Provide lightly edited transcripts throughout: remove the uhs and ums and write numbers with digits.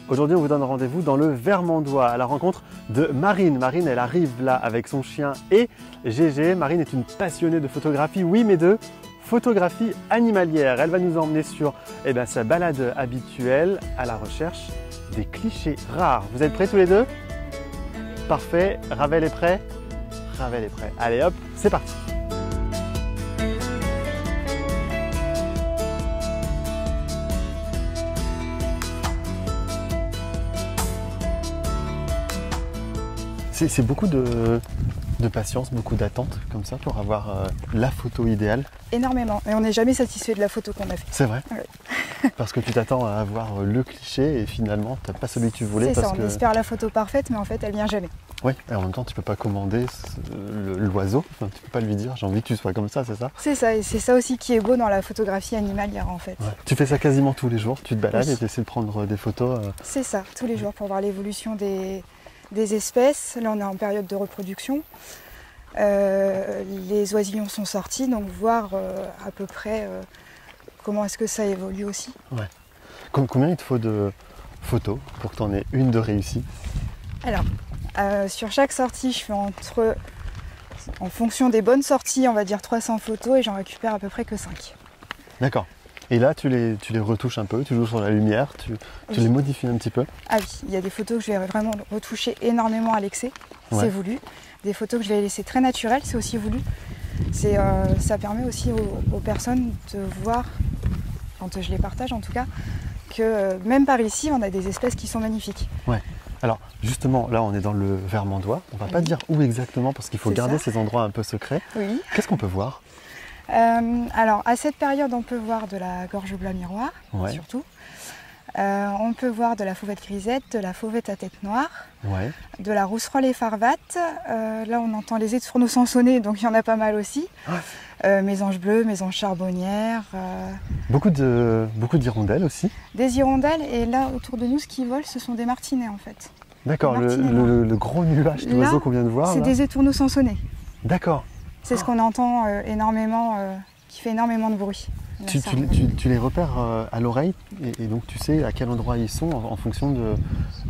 Aujourd'hui, on vous donne rendez-vous dans le Vermandois à la rencontre de Marine. Marine, elle arrive là avec son chien et Gégé. Marine est une passionnée de photographie, oui, mais de photographie animalière. Elle va nous emmener sur sa balade habituelle à la recherche des clichés rares. Vous êtes prêts tous les deux? Parfait. Ravel est prêt? Ravel est prêt. Allez hop, c'est parti. C'est beaucoup de patience, beaucoup d'attente comme ça pour avoir la photo idéale. Énormément, et on n'est jamais satisfait de la photo qu'on a faite. C'est vrai? Oui. Parce que tu t'attends à avoir le cliché et finalement tu n'as pas celui que tu voulais. C'est ça, on espère la photo parfaite mais en fait elle vient jamais. Oui, et en même temps tu peux pas commander l'oiseau, enfin, tu peux pas lui dire j'ai envie que tu sois comme ça, c'est ça? C'est ça, et c'est ça aussi qui est beau dans la photographie animalière en fait. Ouais. Tu fais ça quasiment tous les jours, tu te balades oui. et tu essaies de prendre des photos. C'est ça, tous les jours pour voir l'évolution des espèces. Là on est en période de reproduction. Les oisillons sont sortis, donc voir à peu près comment est-ce que ça évolue aussi. Ouais. Combien il te faut de photos pour que tu en aies une de réussie? Alors, sur chaque sortie, je fais en fonction des bonnes sorties, on va dire 300 photos et j'en récupère à peu près que 5. D'accord. Et là, tu les retouches un peu, tu joues sur la lumière, tu oui. les modifies un petit peu? Ah oui, il y a des photos que je vais vraiment retoucher énormément à l'excès, ouais. C'est voulu. Des photos que je vais laisser très naturelles, c'est aussi voulu. Ça permet aussi aux personnes de voir, quand je les partage en tout cas, que même par ici, on a des espèces qui sont magnifiques. Ouais. Alors justement, là on est dans le Vermandois. On ne va pas dire où exactement parce qu'il faut garder ces endroits un peu secrets. Oui. Qu'est-ce qu'on peut voir? Alors à cette période, on peut voir de la gorge-bleue miroir, ouais. Surtout. On peut voir de la fauvette grisette, de la fauvette à tête noire, ouais. De la rousserolle effarvate. Là, on entend les étourneaux sansonnés, donc il y en a pas mal aussi. Ouais. Mésanges bleues, mésanges charbonnières. Beaucoup d'hirondelles aussi. Des hirondelles, et là, autour de nous, ce qui vole, ce sont des martinets en fait. D'accord, le gros nuage d'oiseaux qu'on vient de voir. C'est des étourneaux sansonnés. D'accord. C'est ce qu'on entend énormément, qui fait énormément de bruit. Tu les repères à l'oreille et donc tu sais à quel endroit ils sont en fonction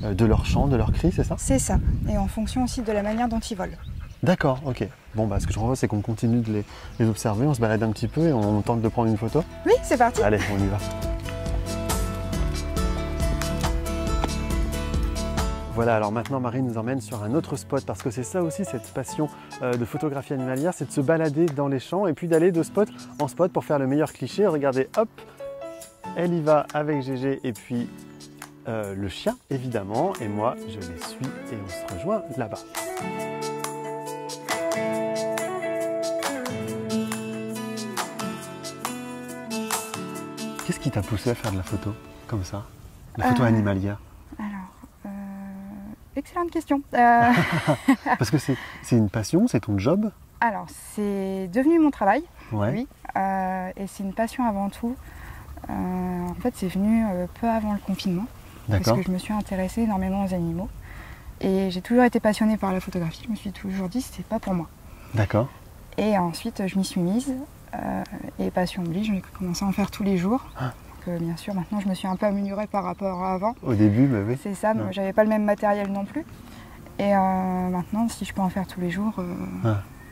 de leur chant, de leur cri, c'est ça? C'est ça, et en fonction aussi de la manière dont ils volent. D'accord, ok. Bon, ce que je propose, c'est qu'on continue de les observer, on se balade un petit peu et on tente de prendre une photo. Oui, c'est parti. Allez, on y va. Voilà, alors maintenant Marie nous emmène sur un autre spot parce que c'est ça aussi cette passion de photographie animalière, c'est de se balader dans les champs et puis d'aller de spot en spot pour faire le meilleur cliché. Regardez, hop, elle y va avec Gégé et puis le chien évidemment, et moi je les suis et on se rejoint là-bas. Qu'est-ce qui t'a poussé à faire de la photo comme ça, la photo animalière? Excellente question. Parce que c'est une passion, c'est ton job? Alors, c'est devenu mon travail, ouais. Oui. Et c'est une passion avant tout. En fait, c'est venu peu avant le confinement. Parce que je me suis intéressée énormément aux animaux. Et j'ai toujours été passionnée par la photographie. Je me suis toujours dit que c'était pas pour moi. D'accord. Et ensuite, je m'y suis mise. Et passion oblige, j'ai commencé à en faire tous les jours. Ah. Bien sûr, maintenant je me suis un peu améliorée par rapport à avant. Au début, oui. C'est ça, ouais. J'avais pas le même matériel non plus. Et maintenant, si je peux en faire tous les jours,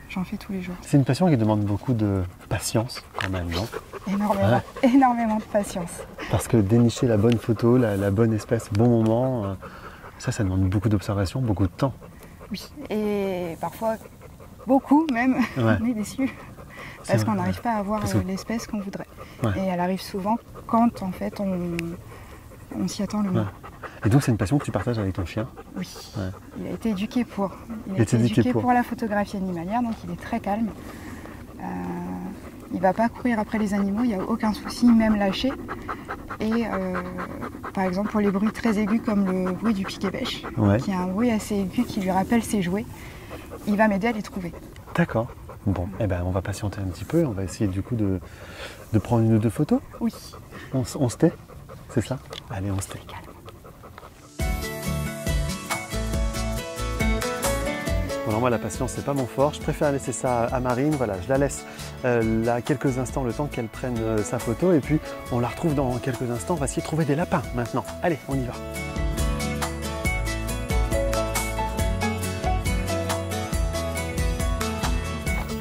j'en fais tous les jours. C'est une passion qui demande beaucoup de patience quand même, non? Énormément, énormément de patience. Parce que dénicher la bonne photo, la bonne espèce, au bon moment, ça demande beaucoup d'observation, beaucoup de temps. Oui, et parfois beaucoup même, ouais. On est déçus. Parce qu'on n'arrive pas à avoir l'espèce qu'on voudrait. Ouais. Et elle arrive souvent quand en fait on s'y attend le moins. Ouais. Et donc c'est une passion que tu partages avec ton chien? Oui, ouais. Il a été éduqué pour. Il a été éduqué pour la photographie animalière, donc il est très calme. Il ne va pas courir après les animaux, il n'y a aucun souci, même lâché. Et par exemple pour les bruits très aigus comme le bruit du piquet-bêche, ouais. Qui est un bruit assez aigu qui lui rappelle ses jouets, il va m'aider à les trouver. D'accord. Bon, on va patienter un petit peu, on va essayer du coup de prendre une ou deux photos. Oui. On se tait, c'est ça? Allez, on se tait. Bon, alors moi la patience c'est pas mon fort, je préfère laisser ça à Marine, voilà, je la laisse là quelques instants le temps qu'elle prenne sa photo et puis on la retrouve dans quelques instants, on va essayer de trouver des lapins maintenant. Allez, on y va.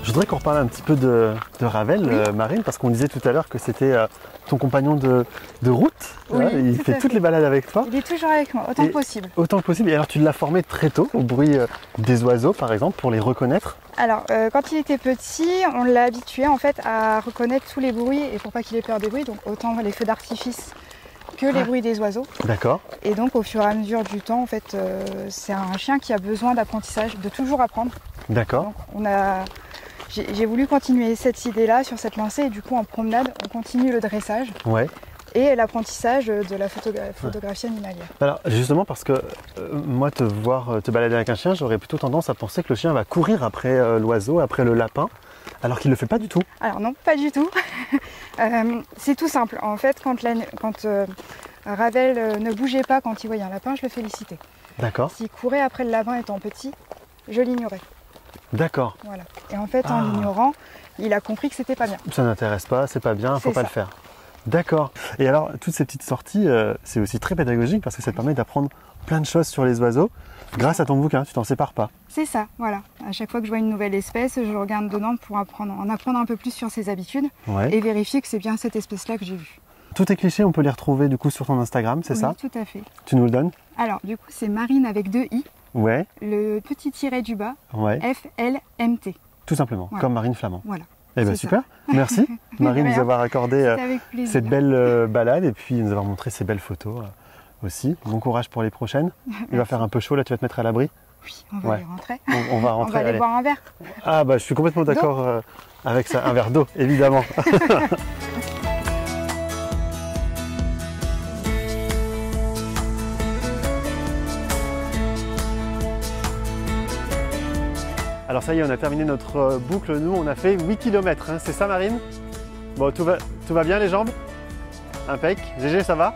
Je voudrais qu'on reparle un petit peu de Ravel, Oui. Marine, parce qu'on disait tout à l'heure que c'était ton compagnon de route. Oui, il tout fait à toutes fait. les balades avec toi. Il est toujours avec moi, autant Et- que possible. Autant que possible. Et alors tu l'as formé très tôt au bruit des oiseaux, par exemple, pour les reconnaître. Alors, quand il était petit, on l'a habitué en fait à reconnaître tous les bruits et pour pas qu'il ait peur des bruits, donc autant les feux d'artifice que les bruits des oiseaux. D'accord. Et donc, au fur et à mesure du temps, en fait, c'est un chien qui a besoin d'apprentissage, de toujours apprendre. D'accord. Donc, j'ai voulu continuer cette idée-là sur cette lancée et du coup, en promenade, on continue le dressage Ouais. et l'apprentissage de la photographie animalière. Alors justement parce que moi te voir te balader avec un chien, j'aurais plutôt tendance à penser que le chien va courir après l'oiseau, après le lapin, alors qu'il ne le fait pas du tout. Alors non, pas du tout. C'est tout simple. En fait, quand Ravel ne bougeait pas quand il voyait un lapin, je le félicitais. D'accord. S'il courait après le lapin étant petit, je l'ignorais. D'accord. Voilà. Et en fait, en l'ignorant, il a compris que c'était pas bien. Ça n'intéresse pas, c'est pas bien, faut C'est pas ça. le faire. D'accord. Et alors, toutes ces petites sorties, c'est aussi très pédagogique parce que ça te permet d'apprendre plein de choses sur les oiseaux. Grâce à ton bouquin, tu t'en sépares pas. C'est ça, voilà. À chaque fois que je vois une nouvelle espèce, je regarde dedans pour en apprendre un peu plus sur ses habitudes Ouais. et vérifier que c'est bien cette espèce-là que j'ai vue. Tous tes clichés, on peut les retrouver du coup sur ton Instagram, c'est Oui, ça? tout à fait. Tu nous le donnes? Alors, du coup, c'est Marine avec 2 i, Ouais, le petit tiret du bas, ouais. FLMT. Tout simplement, Voilà. comme Marine Flamand. Voilà. Eh bien C'est super. Merci Marine de nous Rien. avoir accordé C'était avec plaisir. cette belle balade et puis nous avoir montré ces belles photos aussi. Bon courage pour les prochaines. Il va faire un peu chaud là, tu vas te mettre à l'abri. Oui, on va Ouais. aller rentrer. On va On rentrer. va aller allez. boire un verre. Ah bah je suis complètement d'accord avec ça. Un verre d'eau, évidemment. Alors ça y est, on a terminé notre boucle. Nous, on a fait 8 km. C'est ça, Marine? Bon, tout va bien les jambes? Impec. GG, ça va?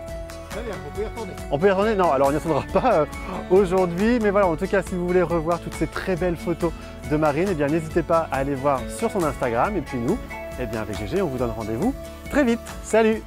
Très bien, on peut y retourner. On peut y retourner? Non, alors on n'y retournera pas aujourd'hui. Mais voilà, en tout cas, si vous voulez revoir toutes ces très belles photos de Marine, eh bien n'hésitez pas à aller voir sur son Instagram. Et puis nous, eh bien avec GG, on vous donne rendez-vous très vite. Salut!